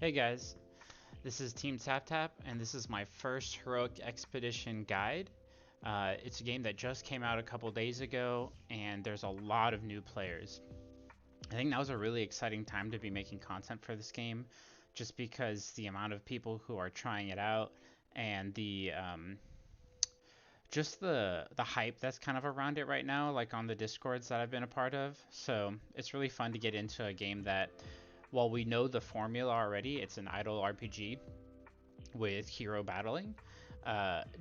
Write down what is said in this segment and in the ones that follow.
Hey guys, this is Team TapTap, and this is my first Heroic Expedition guide. It's a game that just came out a couple days ago, and there's a lot of new players. I think now's a really exciting time to be making content for this game, just because the amount of people who are trying it out and the hype that's kind of around it right now, like on the discords that I've been a part of. So it's really fun to get into a game that, while we know the formula already, it's an idle RPG with hero battling.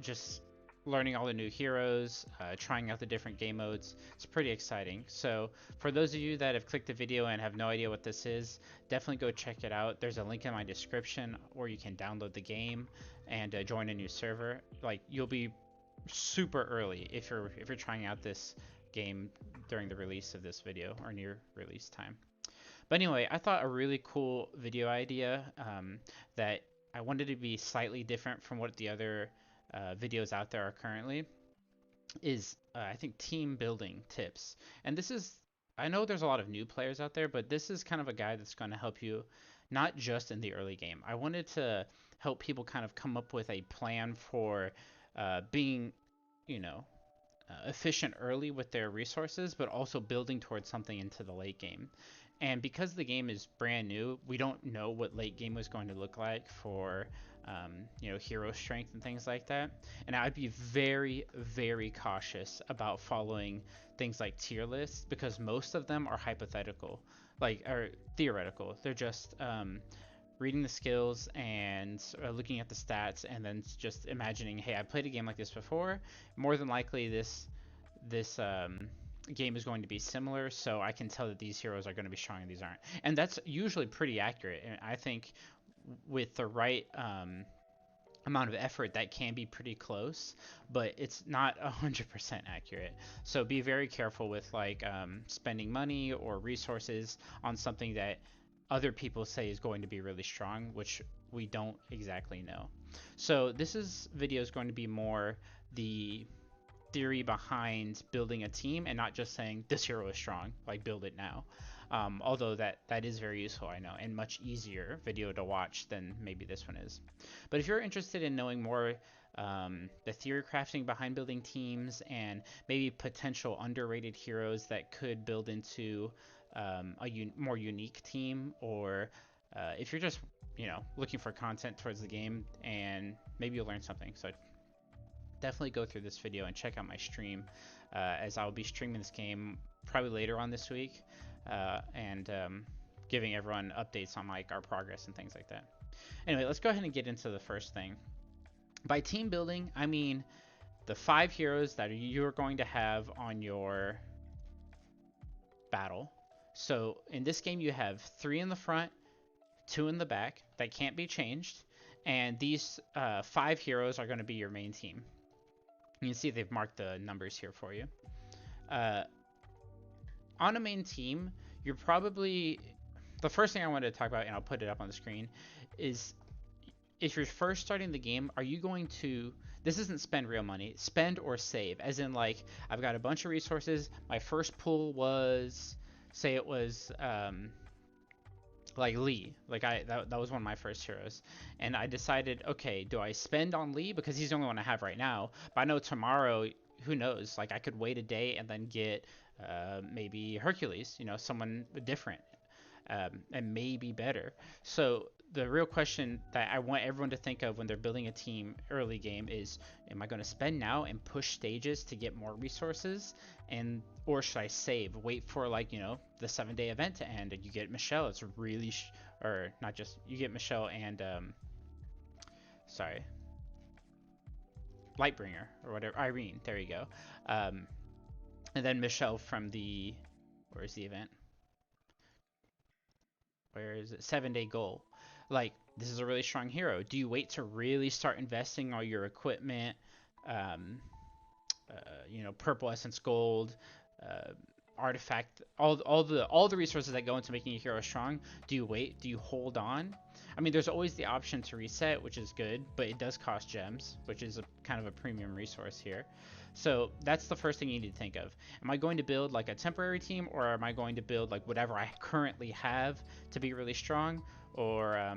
Just learning all the new heroes, trying out the different game modes. It's pretty exciting. So for those of you that have clicked the video and have no idea what this is, definitely go check it out. There's a link in my description, or you can download the game and join a new server. Like, you'll be super early if you're trying out this game during the release of this video or near release time. But anyway, I thought a really cool video idea that I wanted to be slightly different from what the other videos out there are currently is I think team building tips. And this is, I know there's a lot of new players out there, but this is kind of a guide that's going to help you not just in the early game. I wanted to help people kind of come up with a plan for being, you know, efficient early with their resources, but also building towards something into the late game. And because the game is brand new, we don't know what late game was going to look like for, hero strength and things like that. And I'd be very, very cautious about following things like tier lists because most of them are hypothetical, like or theoretical. They're just reading the skills and looking at the stats and then just imagining, hey, I played a game like this before. More than likely, this game is going to be similar, so I can tell that these heroes are going to be strong and these aren't. And that's usually pretty accurate. And I think with the right amount of effort, that can be pretty close, but it's not 100% accurate. So be very careful with like spending money or resources on something that other people say is going to be really strong, which we don't exactly know. So this video is going to be more the theory behind building a team and not just saying this hero is strong, like build it now. Although that is very useful, I know, and much easier video to watch than maybe this one is. But if you're interested in knowing more the theory crafting behind building teams and maybe potential underrated heroes that could build into more unique team, or if you're just looking for content towards the game and maybe you'll learn something. So definitely go through this video and check out my stream as I'll be streaming this game probably later on this week and giving everyone updates on like our progress and things like that. Anyway, let's go ahead and get into the first thing. By team building, I mean the 5 heroes that you're going to have on your battle. So in this game you have 3 in the front, 2 in the back that can't be changed, and these 5 heroes are going to be your main team. You can see they've marked the numbers here for you. Uh, on a main team, you're probably... The first thing I wanted to talk about, and I'll put it up on the screen, is if you're first starting the game, are you going to... This isn't spend real money. Spend or save. As in, like, I've got a bunch of resources. My first pool was... Say it was... like Lee, like that was one of my first heroes, and I decided, okay, do I spend on Lee because he's the only one I have right now, but I know tomorrow, who knows, like I could wait a day and then get maybe Hercules, someone different, and maybe better. So the real question that I want everyone to think of when they're building a team early game is, am I going to spend now and push stages to get more resources, and or should I save, wait for like the 7-day event to end and you get Michelle? It's really or not just you get Michelle and sorry, Lightbringer or whatever, Irene, there you go. And then Michelle from the, where's the event, where is it, 7-day goal. Like, this is a really strong hero. Do you wait to really start investing all your equipment, um, purple essence gold, uh, artifact, all the resources that go into making a hero strong? Do you wait? Do you hold on? I mean, there's always the option to reset, which is good, but it does cost gems, which is a kind of a premium resource here. So that's the first thing you need to think of. Am I going to build like a temporary team, or am I going to build like whatever I currently have to be really strong? Or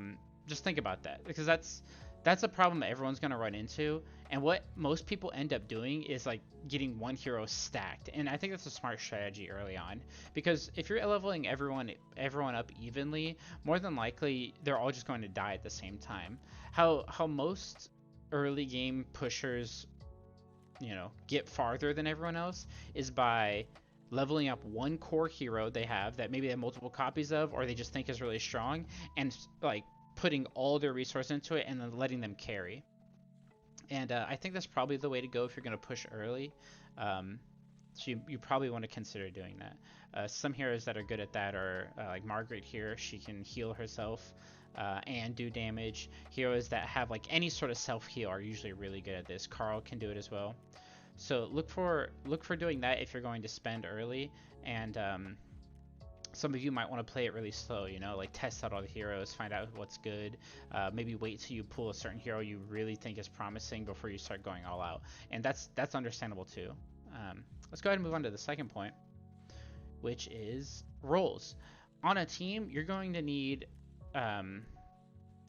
Just think about that, because that's a problem that everyone's going to run into. And what most people end up doing is like getting one hero stacked, and I think that's a smart strategy early on, because if you're leveling everyone up evenly, more than likely they're all just going to die at the same time. How most early game pushers, get farther than everyone else is by leveling up one core hero they have that maybe they have multiple copies of, or they just think is really strong, and like putting all their resource into it and then letting them carry. And I think that's probably the way to go if you're going to push early. So you probably want to consider doing that. Some heroes that are good at that are like Margaret here. She can heal herself and do damage. Heroes that have like any sort of self heal are usually really good at this. Carl can do it as well. So look for doing that if you're going to spend early. And some of you might want to play it really slow, like test out all the heroes, find out what's good. Maybe wait till you pull a certain hero you really think is promising before you start going all out. And that's understandable too. Let's go ahead and move on to the second point, which is roles. On a team, you're going to need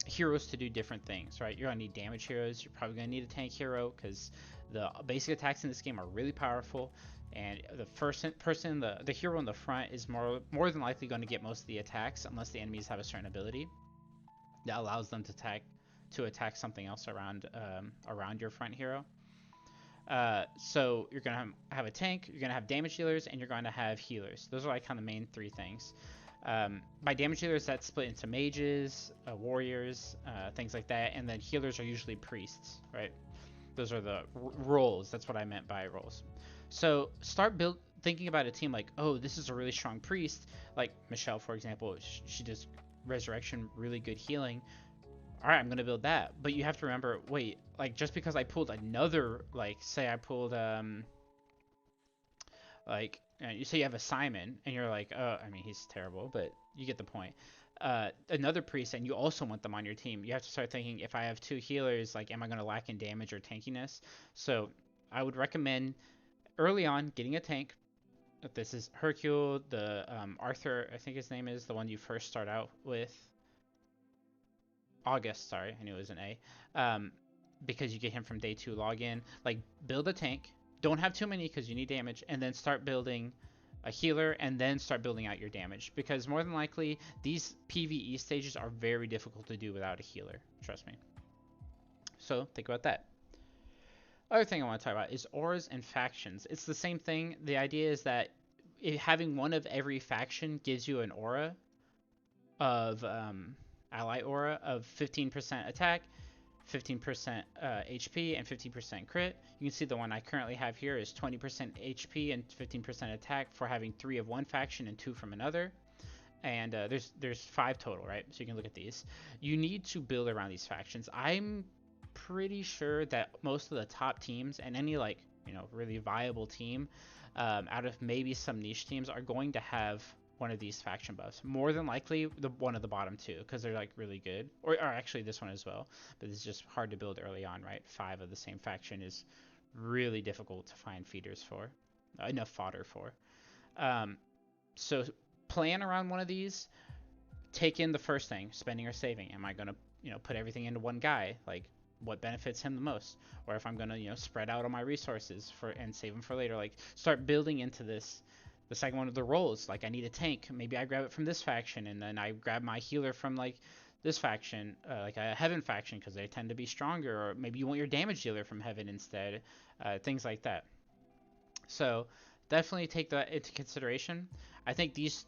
heroes to do different things, right? You're going to need damage heroes. You're probably going to need a tank hero because the basic attacks in this game are really powerful. And the the hero in the front is more than likely going to get most of the attacks unless the enemies have a certain ability that allows them to attack something else around your front hero. So you're gonna have a tank, you're gonna have damage dealers, and you're going to have healers. Those are like kind of the main three things. By damage dealers, that's split into mages, warriors, things like that, and then healers are usually priests, right? Those are the roles. That's what I meant by roles. So start thinking about a team like, oh, this is a really strong priest, like Michelle, for example. She does resurrection, really good healing. All right, I'm gonna build that. But you have to remember, wait, like just because I pulled another, like say I pulled like you say you have a Simon, and you're like, oh, I mean he's terrible, but you get the point. Another priest, and you also want them on your team. You have to start thinking, if I have two healers, like am I gonna lack in damage or tankiness? So I would recommend early on getting a tank. This is Hercule, the Arthur, I think his name is, the one you first start out with. August, sorry, I knew it was an A. Because you get him from day 2 login. Like, build a tank. Don't have too many because you need damage, and then start building a healer, and then start building out your damage. Because more than likely, these PvE stages are very difficult to do without a healer. Trust me. So, think about that. Other thing I want to talk about is auras and factions. It's the same thing. The idea is that having one of every faction gives you an aura of ally aura of 15% attack, 15% HP, and 15% crit. You can see the one I currently have here is 20% HP and 15% attack for having 3 of one faction and 2 from another. And there's 5 total, right? So you can look at these. You need to build around these factions. I'm pretty sure that most of the top teams and any like really viable team out of maybe some niche teams are going to have one of these faction buffs. More than likely one of the bottom 2 because they're like really good, or actually this one as well, but it's just hard to build early on, right? 5 of the same faction is really difficult to find feeders for, enough fodder for. So plan around one of these. Take in the first thing, spending or saving. Am I going to put everything into one guy? Like, what benefits him the most? Or if I'm going to spread out all my resources and save them for later. Like, start building into this. The second one of the roles, like I need a tank, maybe I grab it from this faction, and then I grab my healer from like this faction, like a heaven faction, because they tend to be stronger. Or maybe you want your damage dealer from heaven instead, things like that. So definitely take that into consideration. I think these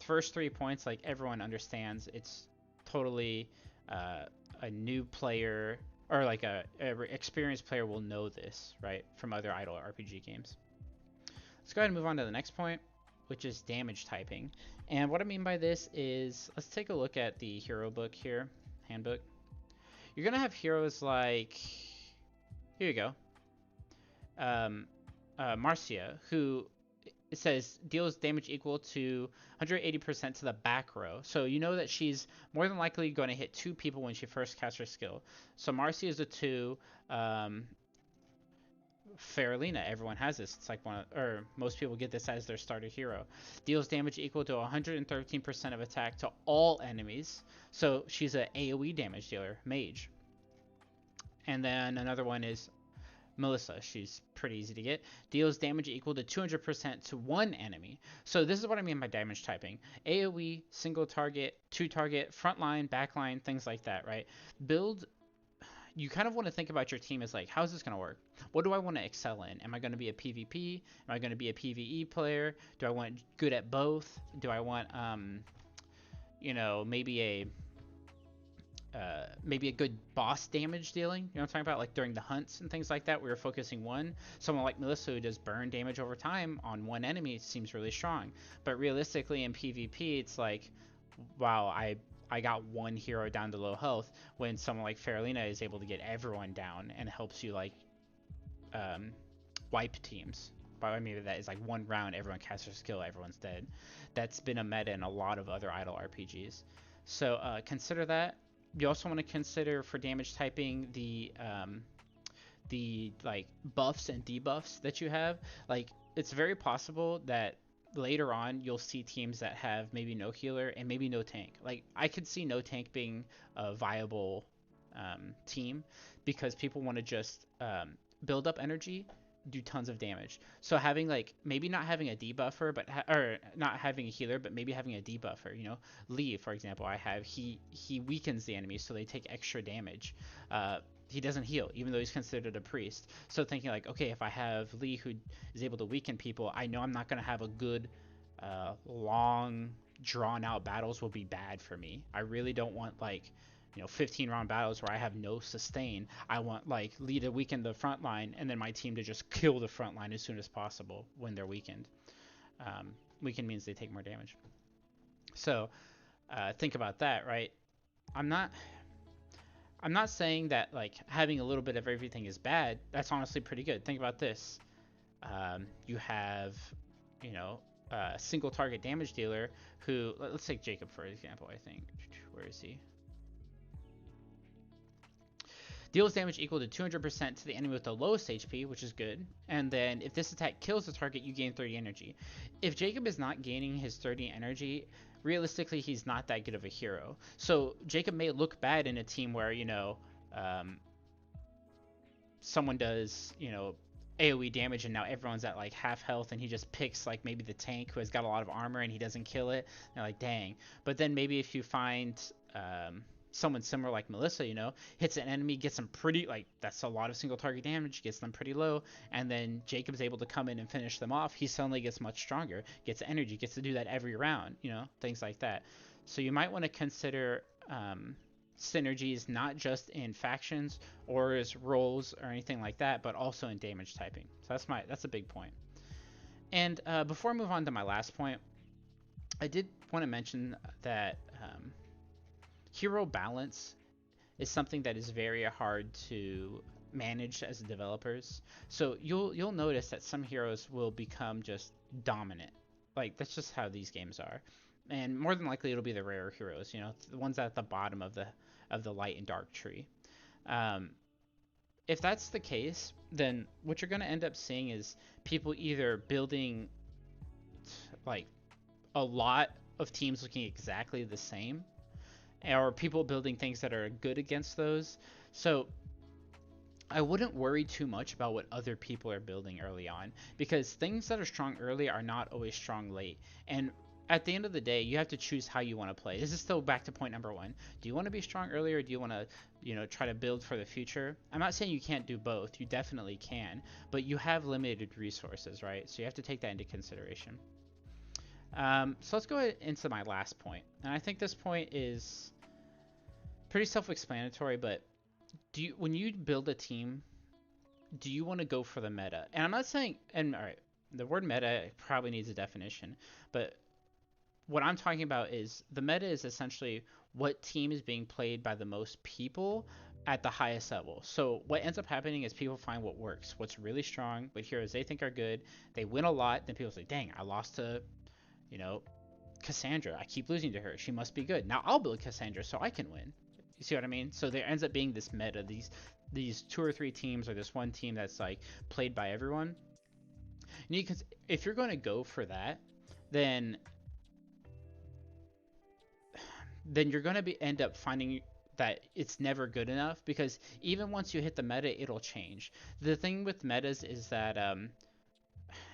first 3 points, like everyone understands, it's totally a new player or like a experienced player will know this, right, from other idle RPG games. Let's go ahead and move on to the next point, which is damage typing. And what I mean by this is, let's take a look at the hero book here, handbook. You're going to have heroes like, here you go, Marcia, who it says deals damage equal to 180% to the back row. So you know that she's more than likely going to hit 2 people when she first casts her skill. So Marcia is a 2. Faralina, everyone has this. It's like or most people get this as their starter hero. Deals damage equal to 113% of attack to all enemies. So she's a AoE damage dealer, mage. And then another one is Melissa. She's pretty easy to get. Deals damage equal to 200% to one enemy. So this is what I mean by damage typing. AoE, single target, two target, frontline, backline, things like that, right? Build You kind of want to think about your team as like, how's this going to work? What do I want to excel in? Am I going to be a PvP? Am I going to be a PvE player? Do I want good at both? Do I want, maybe a good boss damage dealing? You know what I'm talking about? Like during the hunts and things like that, we were focusing one. Someone like Melissa who does burn damage over time on one enemy seems really strong. But realistically in PvP, it's like, wow, I got one hero down to low health, when someone like Faralina is able to get everyone down and helps you like wipe teams. But I mean that is like one round, everyone casts their skill, everyone's dead. That's been a meta in a lot of other idle RPGs. So consider that. You also want to consider for damage typing the like buffs and debuffs that you have. Like it's very possible that later on you'll see teams that have maybe no healer and maybe no tank. Like I could see no tank being a viable team, because people want to just build up energy, do tons of damage. So having like maybe not having a debuffer, or not having a healer, but maybe having a debuffer. You know, Lee, for example, he weakens the enemy, so they take extra damage. He doesn't heal, even though he's considered a priest. So thinking like, okay, if I have Lee who is able to weaken people, I know I'm not going to have a good, long, drawn-out battles will be bad for me. I really don't want like, 15-round battles where I have no sustain. I want like Lee to weaken the front line, and then my team to just kill the front line as soon as possible when they're weakened. Weakened means they take more damage. So think about that, right? I'm not I'm not saying that like having a little bit of everything is bad. That's honestly pretty good. Think about this. You have, a single target damage dealer who, let's take Jacob for example, I think. Where is he? Deals damage equal to 200% to the enemy with the lowest HP, which is good. And then if this attack kills the target, you gain 30 energy. If Jacob is not gaining his 30 energy, realistically, he's not that good of a hero. So Jacob may look bad in a team where, someone does, AoE damage and now everyone's at like half health, and he just picks like maybe the tank who has got a lot of armor and he doesn't kill it. And they're like, dang. But then maybe if you find someone similar like Melissa, hits an enemy, gets them pretty, like, that's a lot of single target damage, gets them pretty low, and then Jacob's able to come in and finish them off, he suddenly gets much stronger, gets energy, gets to do that every round, things like that. So you might want to consider synergies not just in factions or as roles or anything like that, but also in damage typing. So that's a big point. And before I move on to my last point, I did want to mention that hero balance is something that is very hard to manage as developers. So you'll notice that some heroes will become just dominant. Like that's just how these games are. And more than likely it'll be the rarer heroes, the ones at the bottom of the light and dark tree. If that's the case, then what you're going to end up seeing is people either building like a lot of teams looking exactly the same, or people building things that are good against those. So I wouldn't worry too much about what other people are building early on, because things that are strong early are not always strong late. And at the end of the day, you have to choose how you want to play. This is still back to point number one. Do you want to be strong early, or do you want to, try to build for the future? I'm not saying you can't do both. You definitely can, but you have limited resources, right? So you have to take that into consideration. So let's go into my last point. And I think this point is pretty self-explanatory, but when you build a team, do you want to go for the meta? And I'm not saying, and all right, the word meta probably needs a definition, but what I'm talking about is the meta is essentially what team is being played by the most people at the highest level. So what ends up happening is people find what works, what's really strong, what heroes they think are good. They win a lot, then people say, dang, I lost to, Cassandra. I keep losing to her. She must be good. Now I'll build Cassandra so I can win. You see what I mean? So there ends up being this meta, these 2 or 3 teams or this one team that's like played by everyone. Because if you're going to go for that, then you're going to end up finding that it's never good enough, because even once you hit the meta, it'll change. The thing with metas is that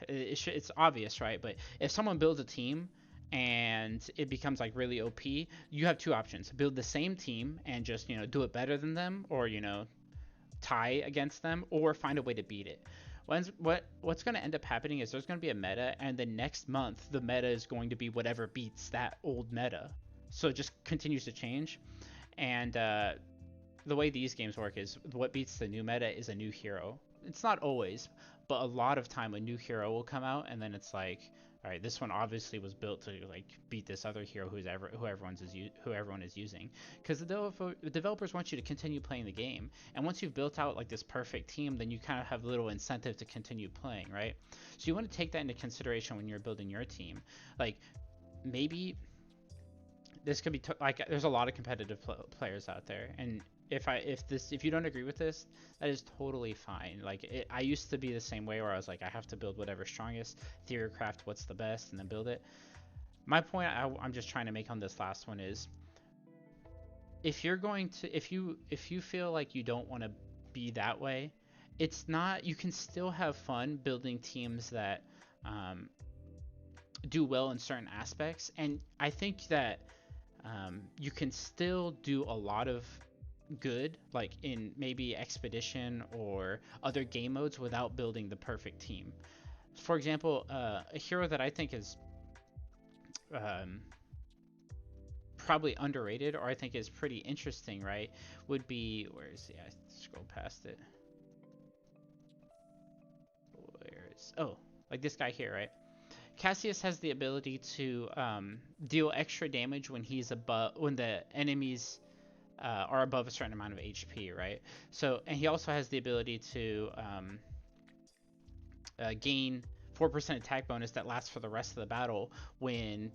it's obvious, right? But if someone builds a team and it becomes like really OP, you have two options: build the same team and just do it better than them, or tie against them, or find a way to beat it. What's going to end up happening is there's going to be a meta, and the next month the meta is going to be whatever beats that old meta. So it just continues to change. And the way these games work is what beats the new meta is a new hero. It's not always, but a lot of time a new hero will come out, and then it's like, all right, this one obviously was built to like beat this other hero who everyone is using, because the developers want you to continue playing the game. And once you've built out like this perfect team, then you kind of have little incentive to continue playing, right? So you want to take that into consideration when you're building your team. Like maybe this could be like there's a lot of competitive players out there, and if you don't agree with this, that is totally fine. Like I used to be the same way, where I was like, I have to build whatever's strongest, theorycraft what's the best, and then build it. My point I'm just trying to make on this last one is, if you feel like you don't want to be that way, it's not. You can still have fun building teams that do well in certain aspects, and I think that you can still do a lot of good, like in maybe Expedition or other game modes, without building the perfect team. For example, a hero that I think is probably underrated, or I think is pretty interesting, right, would be, where is he? I scrolled past it. Like this guy here, right? Cassius has the ability to deal extra damage when the enemies are above a certain amount of HP, right? So, and he also has the ability to gain 4% attack bonus that lasts for the rest of the battle when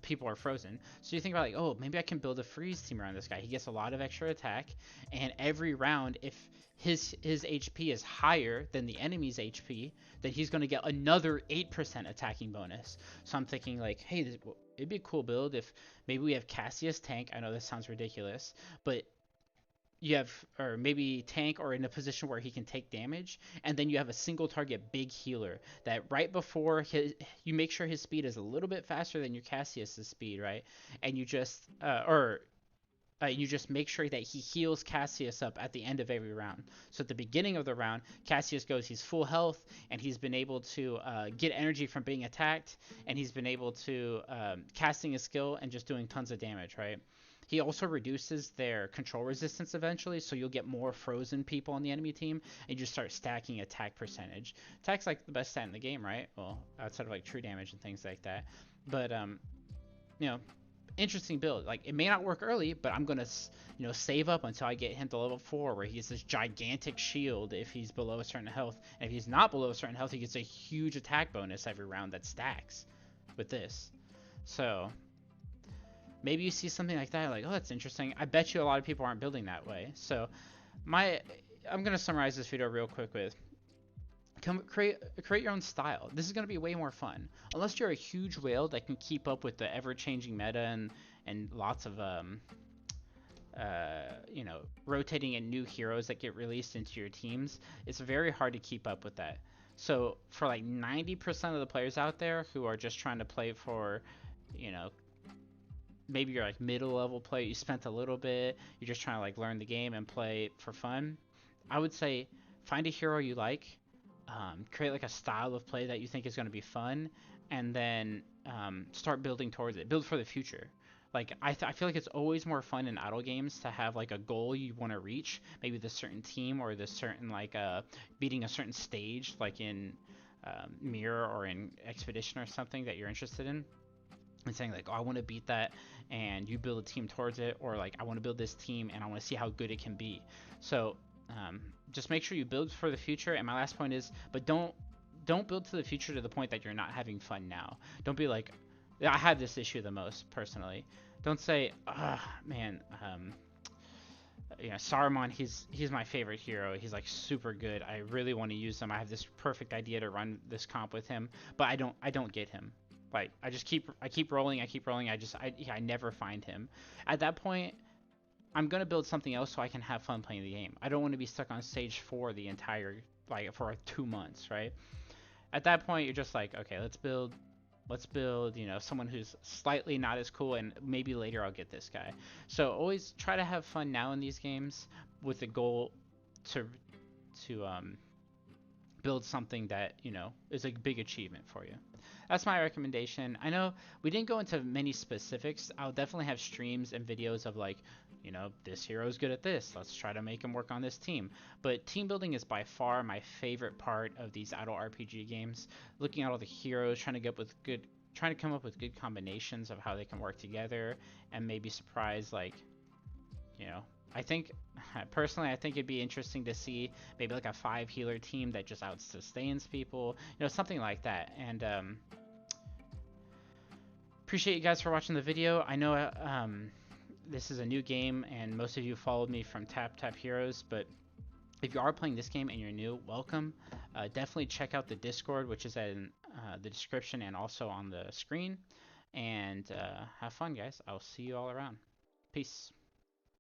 people are frozen. So you think about like, oh, maybe I can build a freeze team around this guy. He gets a lot of extra attack, and every round, if his HP is higher than the enemy's HP, then he's going to get another 8% attacking bonus. So I'm thinking like, hey, it'd be a cool build if maybe we have Cassius tank. I know this sounds ridiculous, but you have, or maybe tank, or in a position where he can take damage, and then you have a single target big healer that right before you make sure his speed is a little bit faster than your Cassius's speed, right? And you just make sure that he heals Cassius up at the end of every round. So at the beginning of the round, Cassius goes, he's full health, and he's been able to get energy from being attacked, and he's been able to casting a skill and just doing tons of damage, right? He also reduces their control resistance eventually, so you'll get more frozen people on the enemy team, and you just start stacking attack percentage. Attack's like the best stat in the game, right? Well, outside of like true damage and things like that. But interesting build. Like, it may not work early, but I'm gonna save up until I get him to level 4, where he gets this gigantic shield if he's below a certain health, and if he's not below a certain health, he gets a huge attack bonus every round that stacks with this. So maybe you see something like that, like, oh, that's interesting. I bet you a lot of people aren't building that way. So I'm gonna summarize this video real quick with, create your own style. This is going to be way more fun. Unless you're a huge whale that can keep up with the ever-changing meta and lots of rotating in new heroes that get released into your teams, it's very hard to keep up with that. So for like 90% of the players out there who are just trying to play for, maybe you're like middle level player, you spent a little bit, you're just trying to like learn the game and play for fun, I would say find a hero you like. Create like a style of play that you think is going to be fun, and then start building towards it. Build for the future. Like I feel like it's always more fun in idle games to have like a goal you want to reach, maybe this certain team or this certain like beating a certain stage, like in Mirror or in Expedition or something that you're interested in, and saying like, oh, I want to beat that, and you build a team towards it, or like, I want to build this team and I want to see how good it can be. So just make sure you build for the future. And my last point is, but don't build to the future to the point that you're not having fun now. Don't be like, I have this issue the most personally. Don't say, man, You know, Saruman, he's my favorite hero. He's like super good. I really want to use him. I have this perfect idea to run this comp with him, but I don't get him. Like I keep rolling, I keep rolling. I never find him. At that point, I'm gonna build something else so I can have fun playing the game. I don't want to be stuck on stage 4 the entire like for like 2 months, right? At that point, you're just like, okay, let's build, you know, someone who's slightly not as cool, and maybe later I'll get this guy. So always try to have fun now in these games with the goal to to build something that, you know, is a big achievement for you. That's my recommendation. I know we didn't go into many specifics. I'll definitely have streams and videos of like, you know, this hero is good at this. Let's try to make him work on this team. But team building is by far my favorite part of these idle RPG games. Looking at all the heroes, trying to come up with good combinations of how they can work together, and maybe surprise, like, you know, I think personally, I think it'd be interesting to see maybe like a 5 healer team that just out sustains people, you know, something like that. And appreciate you guys for watching the video. I know this is a new game, and most of you followed me from TapTap Heroes, but if you are playing this game and you're new, welcome. Definitely check out the Discord, which is in the description and also on the screen. And have fun, guys. I'll see you all around. Peace.